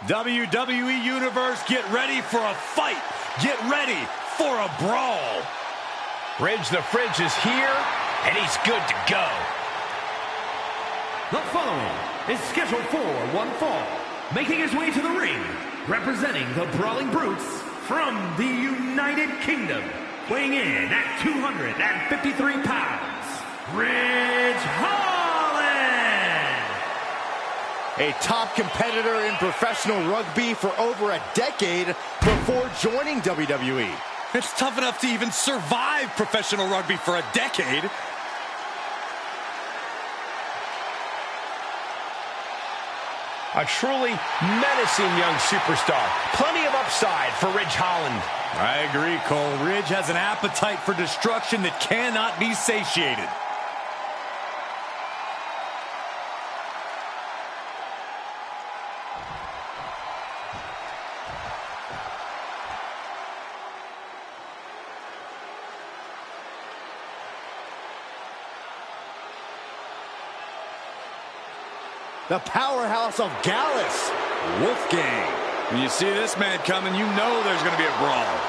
WWE Universe, get ready for a fight. Get ready for a brawl. Ridge the Fridge is here, and he's good to go. The following is scheduled for one fall. Making his way to the ring, representing the Brawling Brutes from the United Kingdom. Weighing in at 253 pounds, Ridge Holland! A top competitor in professional rugby for over a decade before joining WWE. It's tough enough to even survive professional rugby for a decade. A truly menacing young superstar. Plenty of upside for Ridge Holland. I agree, Cole. Ridge has an appetite for destruction that cannot be satiated. The powerhouse of Gallus, Wolfgang. When you see this man coming, you know there's going to be a brawl.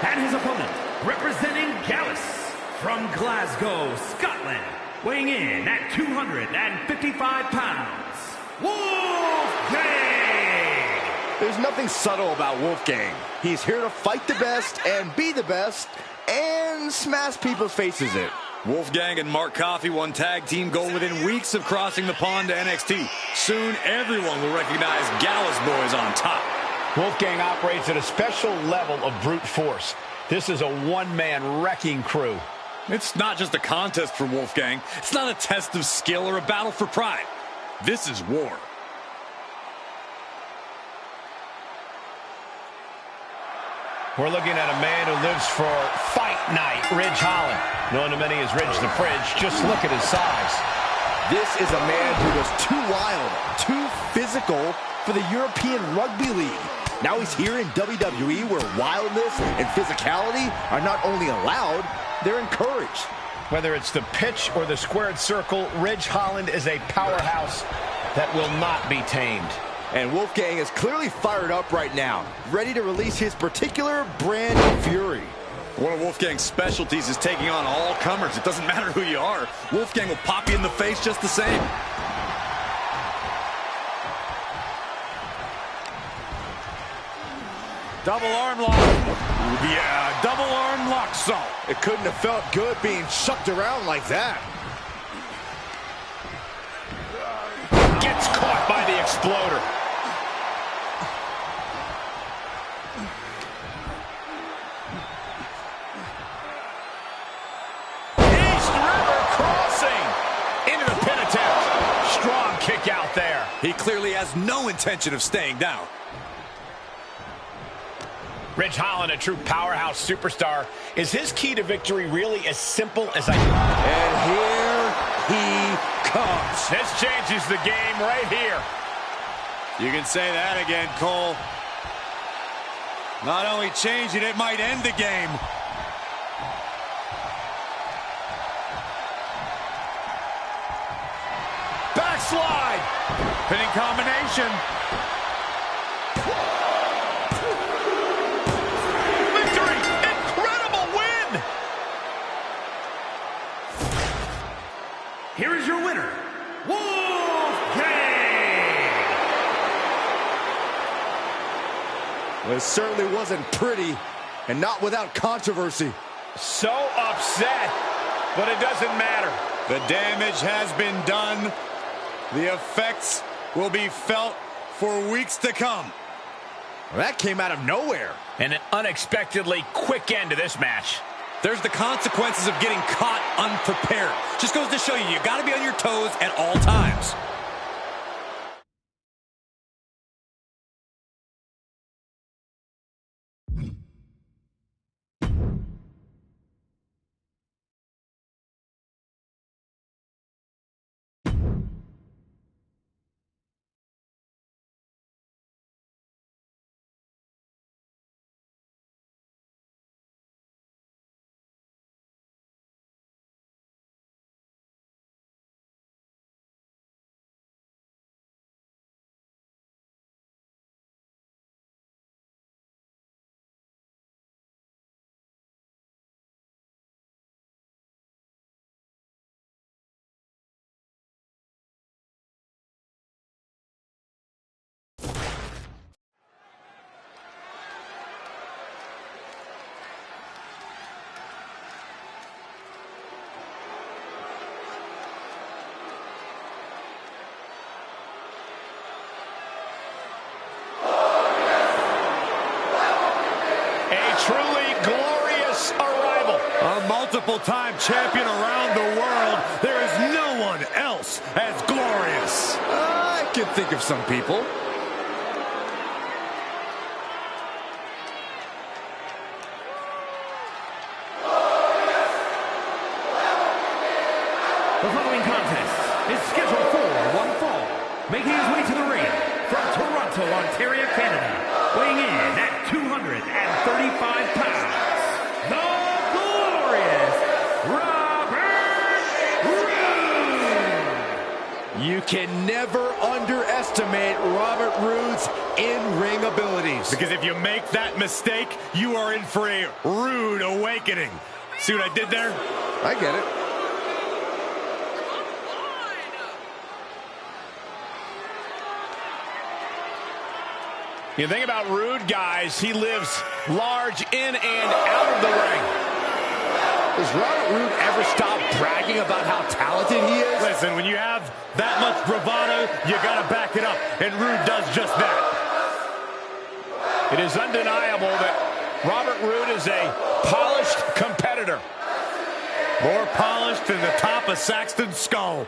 And his opponent, representing Gallus from Glasgow, Scotland, weighing in at 255 pounds, Wolfgang! There's nothing subtle about Wolfgang. He's here to fight the best and be the best and smash people's faces in. Wolfgang and Mark Coffey won tag team gold within weeks of crossing the pond to NXT. Soon, everyone will recognize Gallus Boys on top. Wolfgang operates at a special level of brute force. This is a one-man wrecking crew. It's not just a contest for Wolfgang. It's not a test of skill or a battle for pride. This is war. We're looking at a man who lives for fight night, Ridge Holland. Known to many as Ridge the Fridge, just look at his size. This is a man who was too wild, too physical for the European Rugby League. Now he's here in WWE where wildness and physicality are not only allowed, they're encouraged. Whether it's the pitch or the squared circle, Ridge Holland is a powerhouse that will not be tamed. And Wolfgang is clearly fired up right now, ready to release his particular brand of fury. One of Wolfgang's specialties is taking on all comers. It doesn't matter who you are. Wolfgang will pop you in the face just the same. Double arm lock. Yeah, double arm lock salt. It couldn't have felt good being chucked around like that. Gets caught by the exploder. Out there. He clearly has no intention of staying down. Ridge Holland, a true powerhouse superstar. Is his key to victory really as simple as I... And here he comes. This changes the game right here. You can say that again, Cole. Not only change it, it might end the game. Backslide. Pinning combination. Victory! Incredible win! Here is your winner, Wolfgang! Well, it certainly wasn't pretty, and not without controversy. So upset, but it doesn't matter. The damage has been done. The effects will be felt for weeks to come. Well, that came out of nowhere. And an unexpectedly quick end to this match. There's the consequences of getting caught unprepared. Just goes to show you, you got to be on your toes at all times. multiple-time champion around the world, there is no one else as glorious. I can think of some people. The following contest is scheduled for one fall. Making his way to the ring from Toronto, Ontario, Canada, weighing in at 235 pounds, the glorious Robert Roode! You can never underestimate Robert Roode's in-ring abilities. Because if you make that mistake, you are in for a rude awakening. See what I did there? I get it. You think about Roode, guys, he lives large in and out of the ring. Does Robert Roode ever stop bragging about how talented he is? Listen, when you have that much bravado, you gotta back it up, and Roode does just that. It is undeniable that Robert Roode is a polished competitor. More polished than the top of Saxton's skull.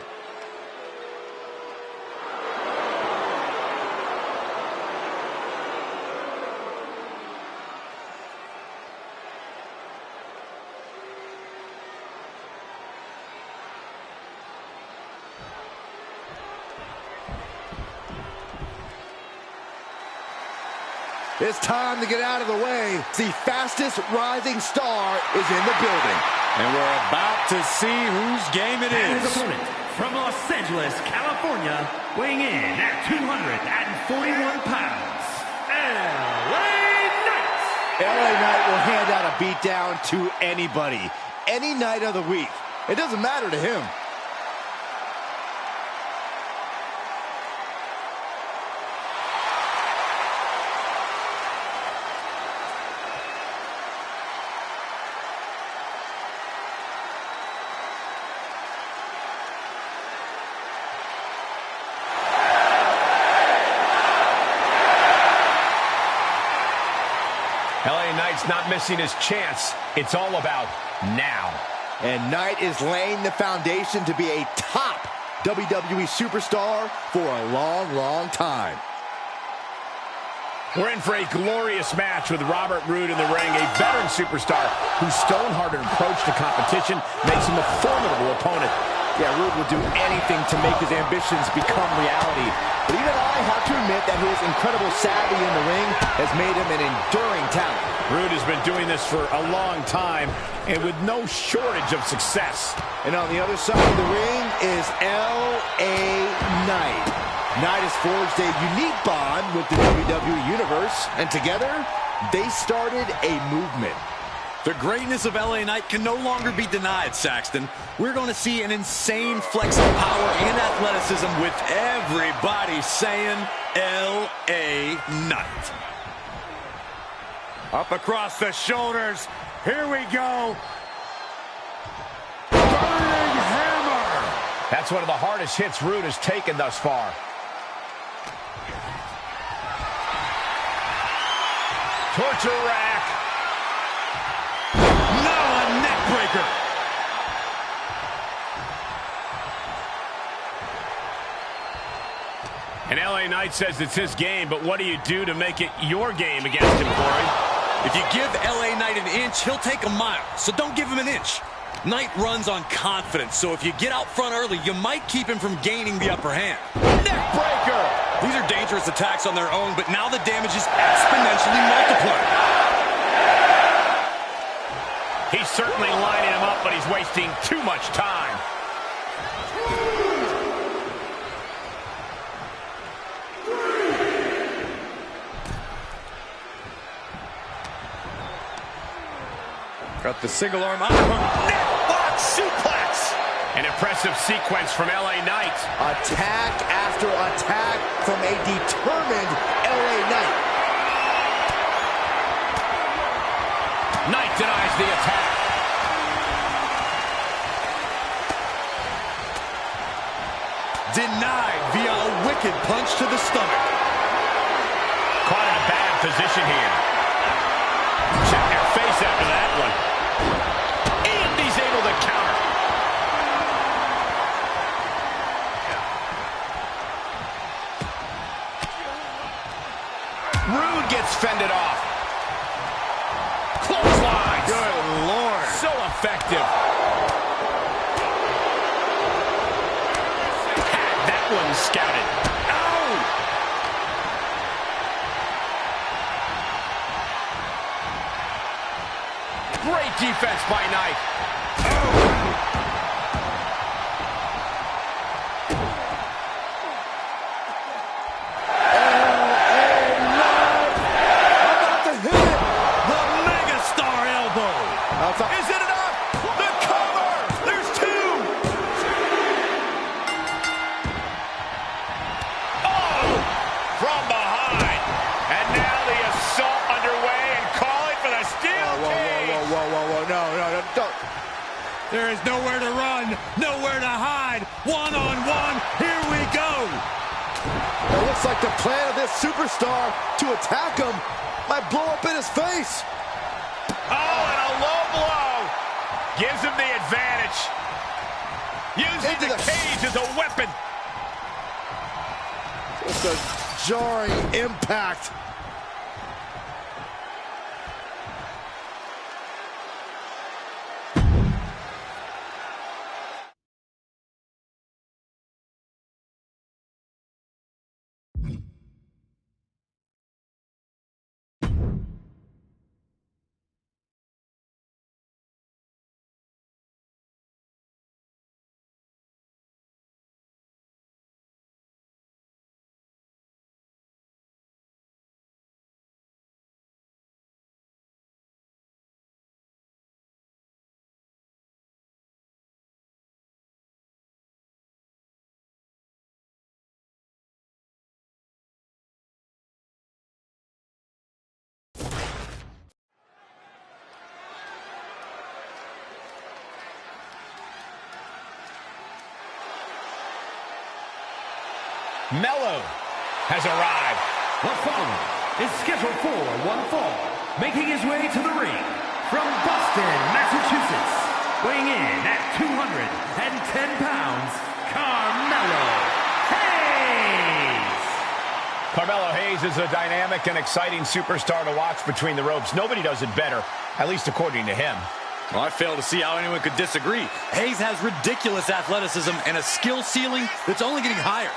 It's time to get out of the way. The fastest rising star is in the building. And we're about to see whose game it And his is. opponent from Los Angeles, California, weighing in at 241 pounds, LA Knight! LA Knight will hand out a beatdown to anybody, any night of the week. It doesn't matter to him. LA Knight's not missing his chance. It's all about now. And Knight is laying the foundation to be a top WWE superstar for a long, long time. We're in for a glorious match with Robert Roode in the ring, a veteran superstar whose stone-hearted approach to competition makes him a formidable opponent. Yeah, Roode will do anything to make his ambitions become reality. But even I have to admit that his incredible savvy in the ring has made him an enduring talent. Roode has been doing this for a long time and with no shortage of success. And on the other side of the ring is LA Knight. Knight has forged a unique bond with the WWE Universe, and together, they started a movement. The greatness of LA Knight can no longer be denied, Saxton. We're going to see an insane flex of power and athleticism with everybody saying LA Knight. Up across the shoulders. Here we go. Burning hammer. That's one of the hardest hits Roode has taken thus far. Torture rack. Now a neck breaker. And LA Knight says it's his game, but what do you do to make it your game against him, Corey? If you give LA Knight an inch, he'll take a mile. So don't give him an inch. Knight runs on confidence, so if you get out front early, you might keep him from gaining the upper hand. Neck breaker! These are dangerous attacks on their own, but now the damage is exponentially multiplied. He's certainly lining him up, but he's wasting too much time. Got the single arm underhook. Neck box suplex. An impressive sequence from LA Knight. Attack after attack from a determined LA Knight. Knight denies the attack. Denied via a wicked punch to the stomach. Caught in a bad position here. Check your face after that one. And he's able being scouted. Ow! Great defense by Knight. Is it enough? The cover! There's two! Oh! From behind. And now the assault underway and calling for the steel cage. Whoa. No, don't. There is nowhere to run, nowhere to hide. One-on-one, here we go. It looks like the plan of this superstar to attack him might blow up in his face. Oh, and a low blow gives him the advantage. Using the cage as a weapon. Just a jarring impact. Mello has arrived. The following is scheduled for one fall, making his way to the ring from Boston, Massachusetts, weighing in at 210 pounds, Carmelo Hayes. Carmelo Hayes is a dynamic and exciting superstar to watch between the ropes. Nobody does it better, at least according to him. Well, I fail to see how anyone could disagree. Hayes has ridiculous athleticism and a skill ceiling that's only getting higher.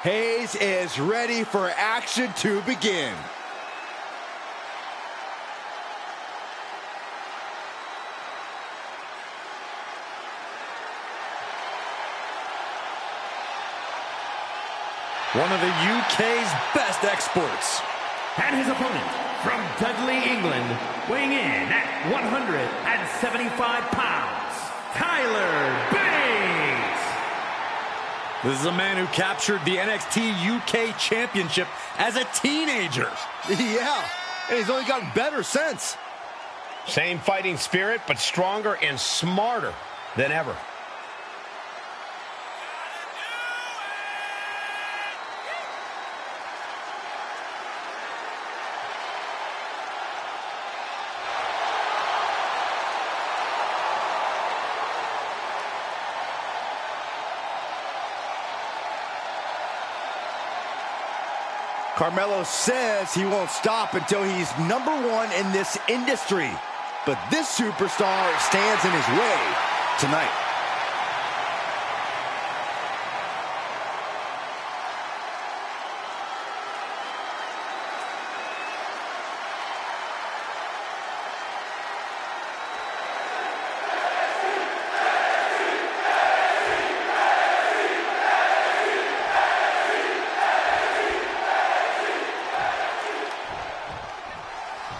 Hayes is ready for action to begin. One of the UK's best exports. And his opponent from Dudley, England, weighing in at 175 pounds, Tyler Bates. This is a man who captured the NXT UK Championship as a teenager. Yeah, and he's only gotten better since. Same fighting spirit, but stronger and smarter than ever. Carmelo says he won't stop until he's #1 in this industry. But this superstar stands in his way tonight.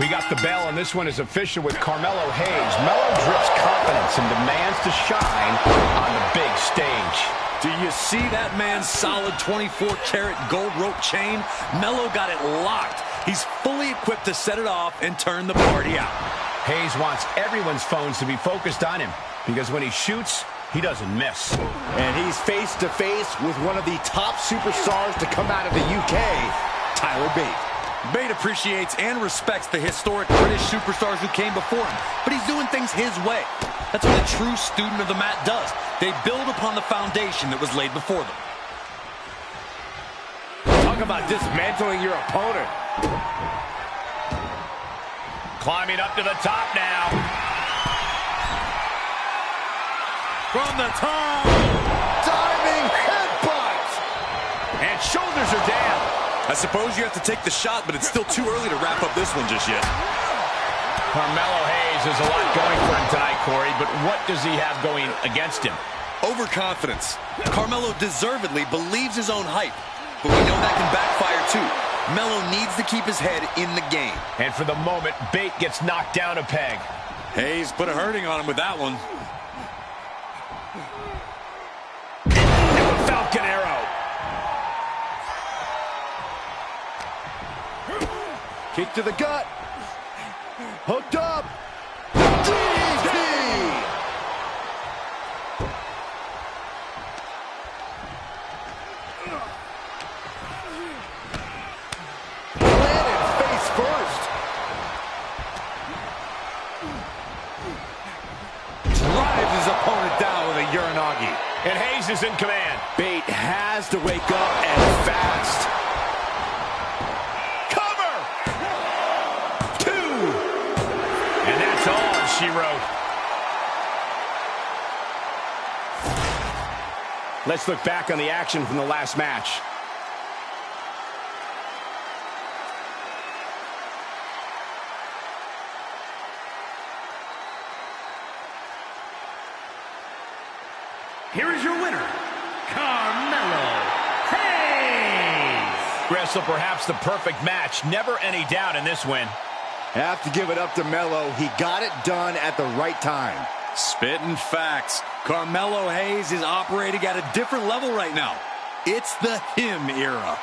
We got the bell, and this one is official with Carmelo Hayes. Mello drips confidence and demands to shine on the big stage. Do you see that man's solid 24-karat gold rope chain? Mello got it locked. He's fully equipped to set it off and turn the party out. Hayes wants everyone's phones to be focused on him, because when he shoots, He doesn't miss. And he's face to face with one of the top superstars to come out of the UK, Tyler Bate. Bate appreciates and respects the historic British superstars who came before him, but he's doing things his way. That's what a true student of the mat does. They build upon the foundation that was laid before them. Talk about dismantling your opponent. Climbing up to the top now. From the top. Diving headbutt. And shoulders are down. I suppose you have to take the shot, but it's still too early to wrap up this one just yet. Carmelo Hayes has a lot going for him tonight, Corey, but what does he have going against him? Overconfidence. Carmelo deservedly believes his own hype, but we know that can backfire too. Melo needs to keep his head in the game. And for the moment, Bate gets knocked down a peg. Hayes put a hurting on him with that one. And the Falcon Arrow. Kick to the gut. Hooked up. DDT. Landed face first. Drives his opponent down with a Uranagi. And Hayes is in command. Bate has to wake up and fast. And that's all she wrote. Let's look back on the action from the last match. Here is your winner, Carmelo Hayes. Wrestle perhaps the perfect match. Never any doubt in this win. Have to give it up to Melo. He got it done at the right time. Spitting facts. Carmelo Hayes is operating at a different level right now. It's the him era.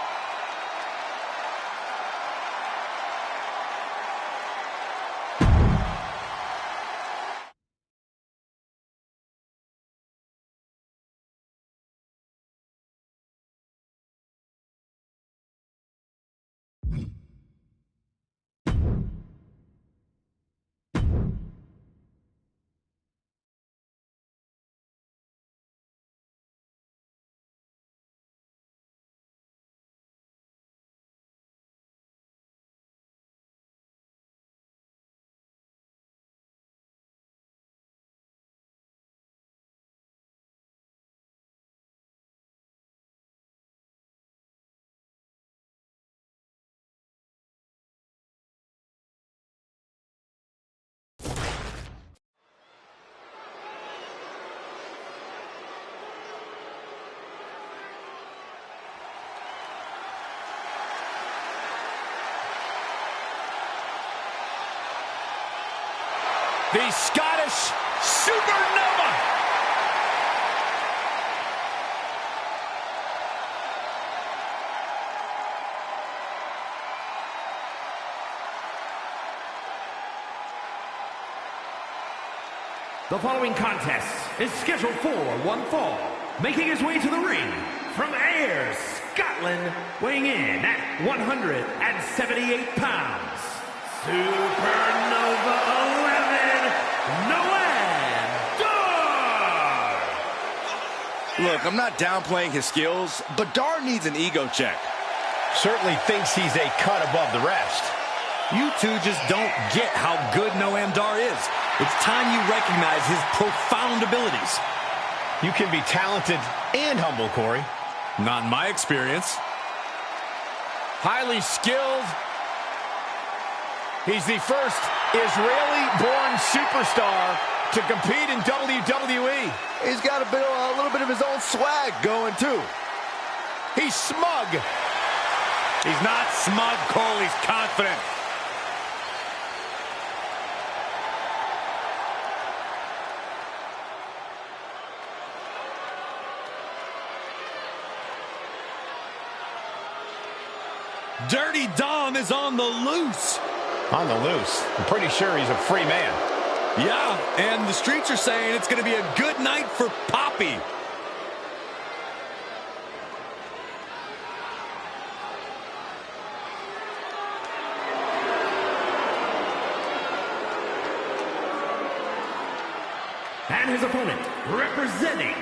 The Scottish Supernova. The following contest is scheduled for one fall. Making his way to the ring from Ayr, Scotland, weighing in at 178 pounds, Supernova 11, Noam Dar. Look, I'm not downplaying his skills, but Dar needs an ego check. Certainly thinks he's a cut above the rest. You two just don't get how good Noam Dar is. It's time you recognize his profound abilities. You can be talented and humble, Corey. Not in my experience. Highly skilled. He's the first Israeli-born superstar to compete in WWE. He's got a little bit of his own swag going, too. He's smug. He's not smug, Cole. He's confident. Dirty Dom is on the loose. On the loose. I'm pretty sure he's a free man. Yeah, and the streets are saying it's going to be a good night for Poppy. And his opponent, representing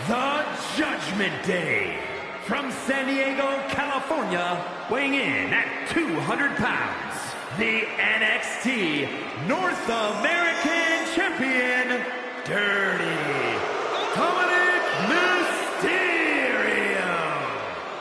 the Judgment Day, from San Diego, California, weighing in at 200 pounds, the NXT North American Champion, Dirty Dominic Mysterio.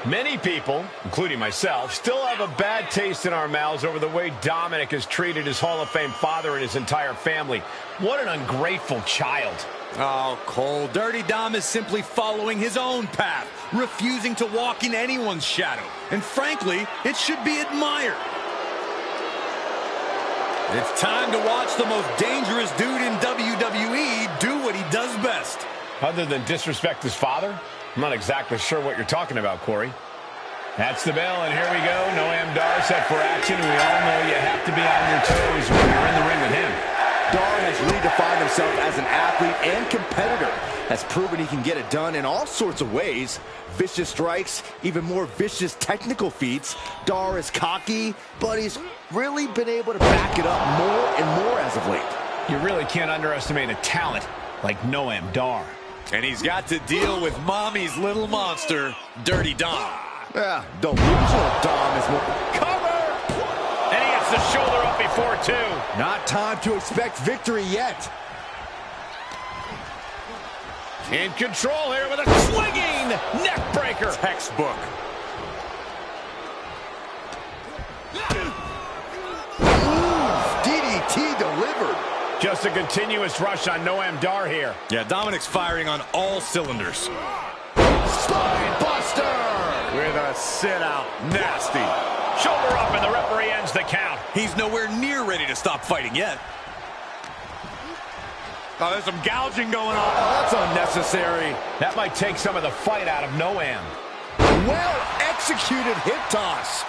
Many people, including myself, still have a bad taste in our mouths over the way Dominic has treated his Hall of Fame father and his entire family. What an ungrateful child. Oh, Cole, Dirty Dom is simply following his own path, refusing to walk in anyone's shadow. And frankly, it should be admired. It's time to watch the most dangerous dude in WWE do what he does best. Other than disrespect his father? I'm not exactly sure what you're talking about, Corey. That's the bell, and here we go. Noam Dar set for action. We all know you have to be on your toes when you're in the ring with him. Dar has redefined himself as an athlete and competitor. Has proven he can get it done in all sorts of ways. Vicious strikes, even more vicious technical feats. Dar is cocky, but he's really been able to back it up more and more as of late. You really can't underestimate a talent like Noam Dar. And he's got to deal with mommy's little monster, Dirty Dom. Yeah, delusional Dom is more... Cover! And he gets the shoulder up before two. Not time to expect victory yet. In control here with a swinging neck breaker. Textbook. DDT delivered. Just a continuous rush on Noam Dar here. Yeah, Dominic's firing on all cylinders. Spine buster. With a sit-out. Nasty. Shoulder up, and the referee ends the count. He's nowhere near ready to stop fighting yet. Oh, there's some gouging going on. Oh, that's unnecessary. That might take some of the fight out of Noam. Well-executed hip toss.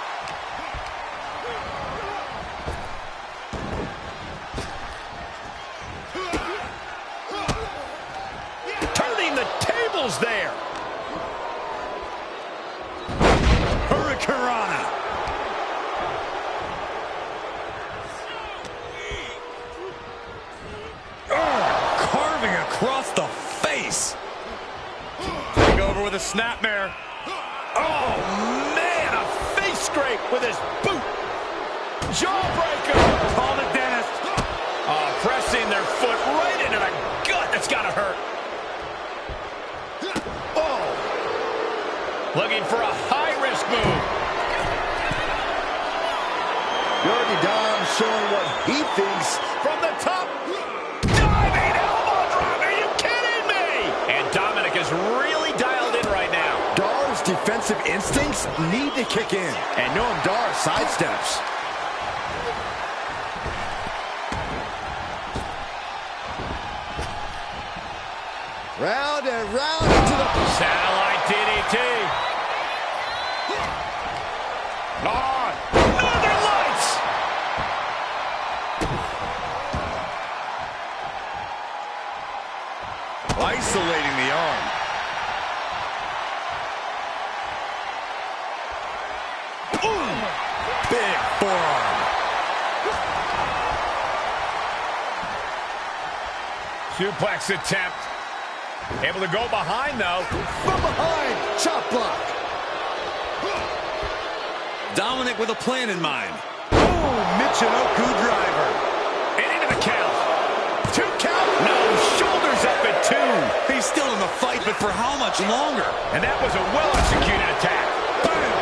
Turning the tables there. Hurricanrana. Carving across the face. Take over with a snapmare. Oh, man, a face scrape with his boot. Jawbreaker. Call the dentist. Pressing their foot right into the gut. That's got to hurt. Oh. Looking for a high-risk move. Dirty Dom showing what he thinks From the top. Diving elbow drop. Are you kidding me? And Dominic is really dialed in right now. Dar's defensive instincts need to kick in. And Noam Dar sidesteps. Round and round into the... Satellite DDT. On. Northern Lights. Isolating the arm. Ooh. Big forearm. Suplex attempt. Able to go behind, though. From behind, chop block. Dominic with a plan in mind. Boom, Michinoku driver. And into the count. 2 count. No, shoulders up at 2. He's still in the fight, but for how much longer? And that was a well-executed attack. Boom.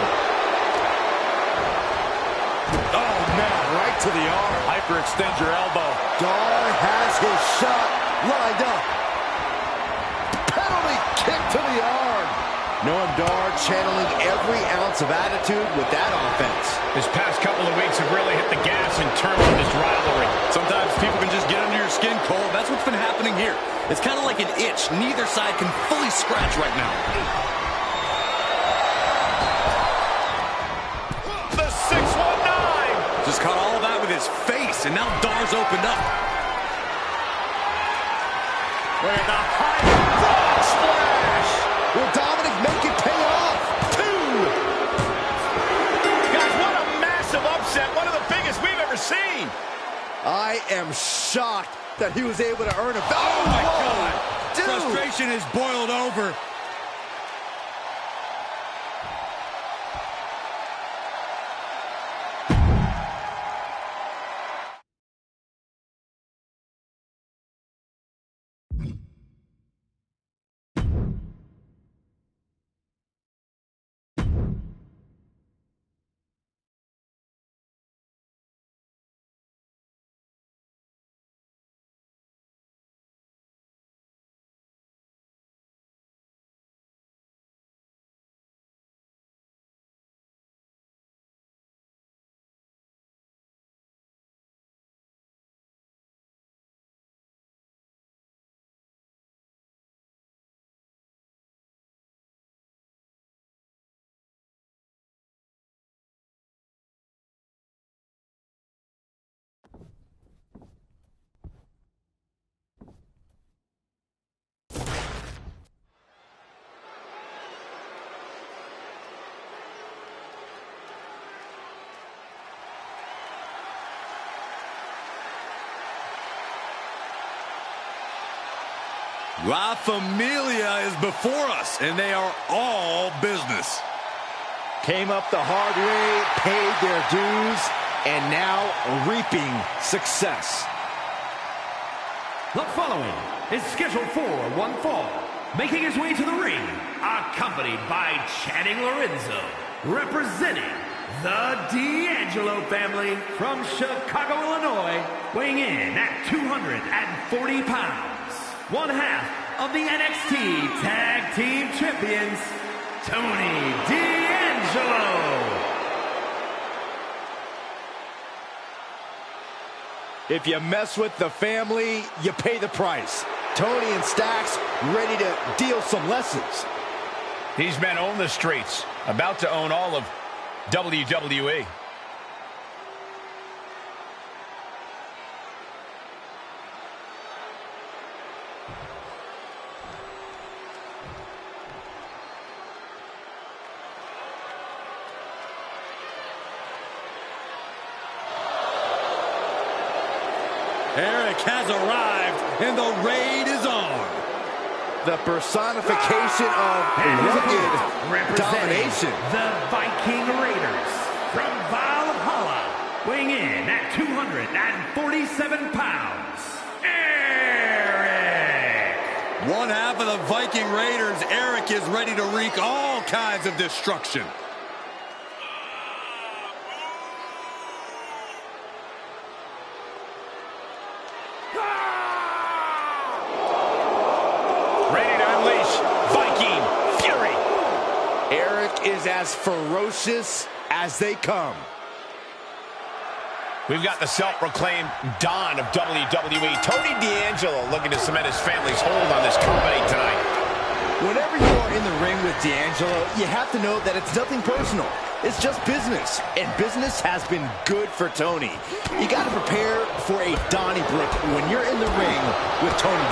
Oh, man, right to the arm. Hyperextend your elbow. Dar has his shot lined up. Penalty kick to the arm. Noam Dar channeling every ounce of attitude with that offense. This past couple of weeks have really hit the gas in terms of this rivalry. Sometimes people can just get under your skin, Cole. That's what's been happening here. It's kind of like an itch. Neither side can fully scratch right now. The 619. Just caught all of that with his face, and now Dar's opened up. Look at the high frog splash. Will Dominic make it pay off? 2. Guys, what a massive upset. One of the biggest we've ever seen. I am shocked that he was able to earn a... Oh, my God. Dude. Frustration is boiled over. La Familia is before us, and they are all business. Came up the hard way, paid their dues, and now reaping success. The following is scheduled for one fall. Making his way to the ring, accompanied by Channing Lorenzo, representing the D'Angelo family from Chicago, Illinois, weighing in at 240 pounds. One half of the NXT Tag Team Champions, Tony D'Angelo. If you mess with the family, you pay the price. Tony and Stacks ready to deal some lessons. These men own the streets, about to own all of WWE. Eric has arrived, and the raid is on. The personification of rugged domination. The Viking Raiders from Valhalla, weighing in at 247 pounds, Eric. One half of the Viking Raiders, Eric, is ready to wreak all kinds of destruction. Is as ferocious as they come. We've got the self-proclaimed Don of WWE, Tony D'Angelo, looking to cement his family's hold on this company tonight. Whenever you are in the ring with D'Angelo, you have to know that it's nothing personal. It's just business, and business has been good for Tony. You got to prepare for a Donnybrook when you're in the ring with Tony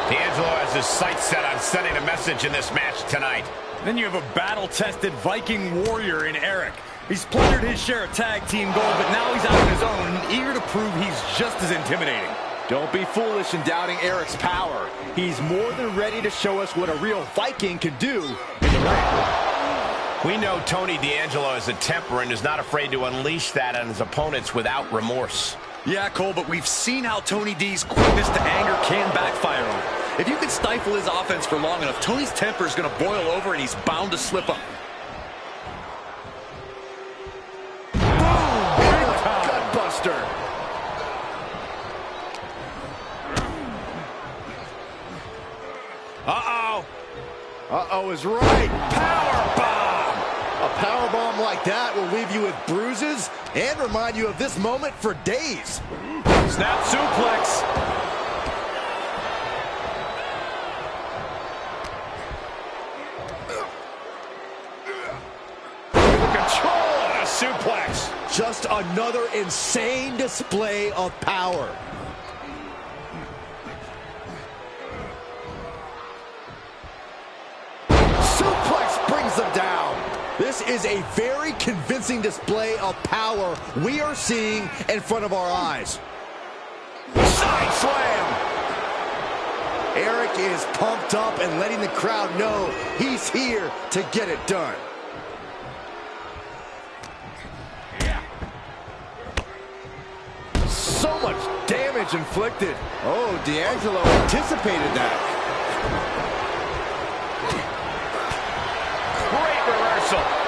D'Angelo has his sights set on sending a message in this match tonight. Then you have a battle-tested Viking warrior in Eric. He's plundered his share of tag team gold, but now he's out on his own and eager to prove he's just as intimidating. Don't be foolish in doubting Eric's power. He's more than ready to show us what a real Viking can do in the ring. We know Tony D'Angelo has a temper and is not afraid to unleash that on his opponents without remorse. Yeah, Cole, but we've seen how Tony D's quickness to anger can backfire on him. If you can stifle his offense for long enough, Tony's temper is going to boil over and he's bound to slip up. Boom! Gutbuster. Uh-oh. Uh-oh is right. Power bomb. A power bomb like that will leave you with bruises and remind you of this moment for days. Snap suplex. Suplex. Just another insane display of power. This is a very convincing display of power we are seeing in front of our eyes. Side slam! Eric is pumped up and letting the crowd know he's here to get it done. So much damage inflicted. Oh, D'Angelo anticipated that. Great reversal.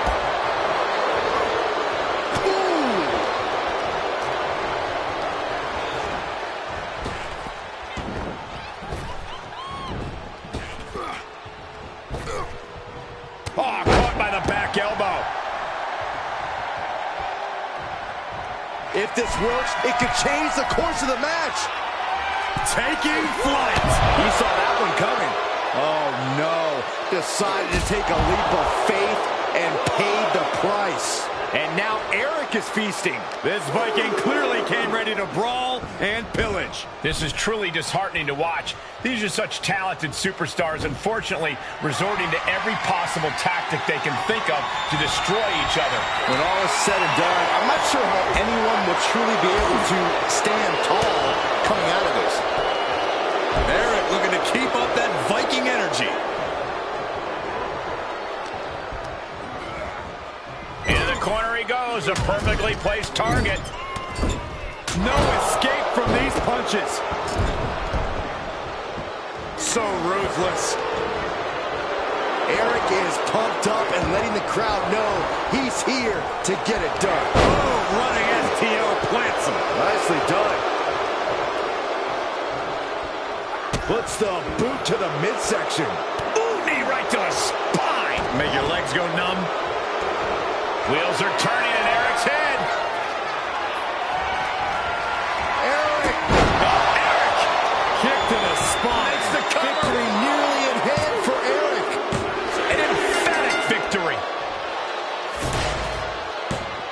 Oh, caught by the back elbow. If this works, it could change the course of the match. Taking flight. He saw that one coming. Oh, no. Decided to take a leap of faith and paid the price. And now Eric is feasting. This Viking clearly came ready to brawl and pillage. This is truly disheartening to watch. These are such talented superstars, unfortunately, resorting to every possible tactic they can think of to destroy each other. When all is said and done, I'm not sure how anyone will truly be able to stand tall coming out of this. Eric looking to keep up that Viking energy. Into the corner he goes, a perfectly placed target. No escape from these punches. So ruthless. Eric is pumped up and letting the crowd know he's here to get it done. Oh, running STO plants him. Nicely done. Puts the boot to the midsection. Ooh, knee right to the spine. Make your legs go numb. Wheels are turning in Eric's head. Eric! Oh, Eric! Kick to the spine. It's the cover. Victory nearly in hand for Eric. An emphatic victory.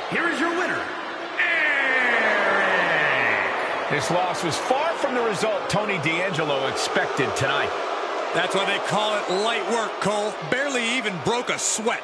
Here is your winner, Eric. This loss was far from the result Tony D'Angelo expected tonight. That's why they call it light work, Cole. Barely even broke a sweat.